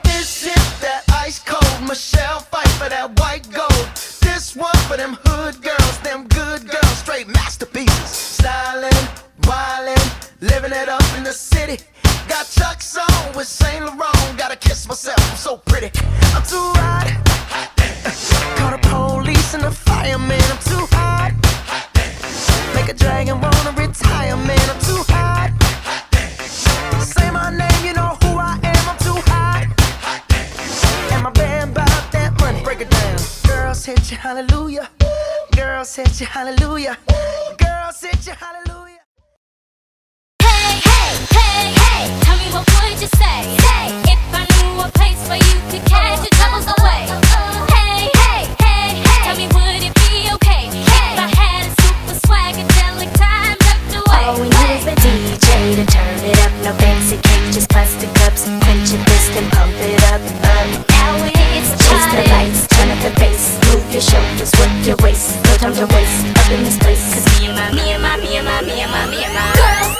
This is that ice cold Michelle fight for that white gold. This one for them hood girls, them good girls, straight masterpieces. Stylin', wildin', living it up in the city. Got Chuck's on with Saint Laurent. Gotta kiss myself, I'm so pretty. I'm too hot. Call the police and the fireman. I'm too hot. Make a dragon wanna retire, man. I'm too hot. Say my name, you know who I am. I'm too hot. And my band bout that money. Break it down. Girls hit you, hallelujah. Girls hit you, hallelujah. Girls hit you, hallelujah. Hey, hey, hey, hey, tell me what would you say? If I knew a place where you could catch your troubles away. Hey, hey, hey, hey, tell me would it be okay if I had a super swagadelic time left away? All we need is the DJ to turn it up. No fancy cake, just plastic cups. Quench your thirst and pump it up. Now it's a Chase the party. lights, turn up the bass. Move your shoulders, work your waist. No time to waste up in this place. Cause Me and my girls,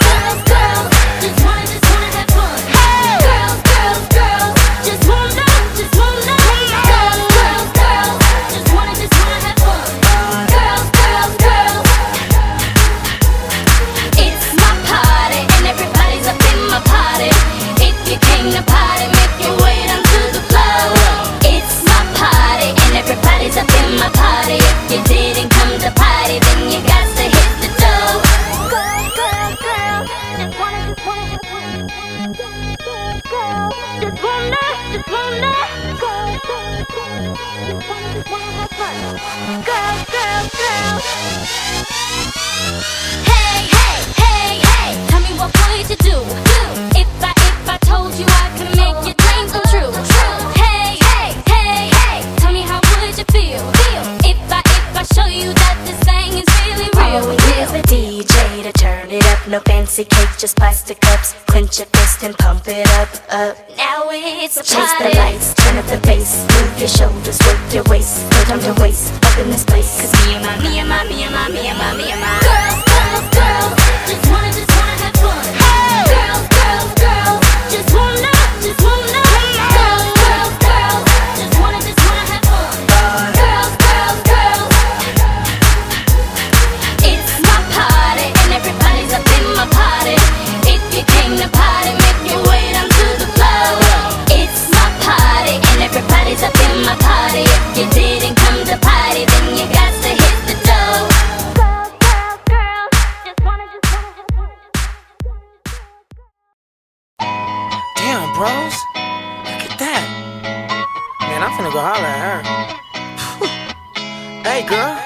girls, girls, just wanna have fun. Girls, girls, girls, just wanna. Girls, girls, girls, just wanna have fun. Girls, girls, girls, it's my party and everybody's up in my party. If you came to party, make your way down to the floor. It's my party and everybody's up in my party. If you didn't come to party, then you got to hit the door. Girl, girl, girl, just wanna have fun. Just wanna have fun. Girl, girl, girl. Hey, hey, hey, hey, tell me what would you do? If I told you I could make your dreams come true. Hey, hey, hey, hey, tell me how would you feel? If I show you that this thing is really real. all we need is the DJ to turn it up. No fancy cake, just plastic cups. Clench your fist and pump it up. Now it's a Chase party. the lights, turn up the bass. Move your shoulders, work your waist. No time to waste up in this place. Cause Me and my girls, girls, girls, just wanna have fun. Girls, girls, girls, just wanna. Girls, girls, girls, just wanna have fun. Girls, girls, girls, it's my party and everybody's up in my party. If you came to party, make your way down to the floor. It's my party and everybody's up in my party. If you didn't come to party, then you got to hit the door. Girls, girls, girls, just wanna. Damn, bros. Look at that. Man, I'm finna go holler at her. Hey, girl.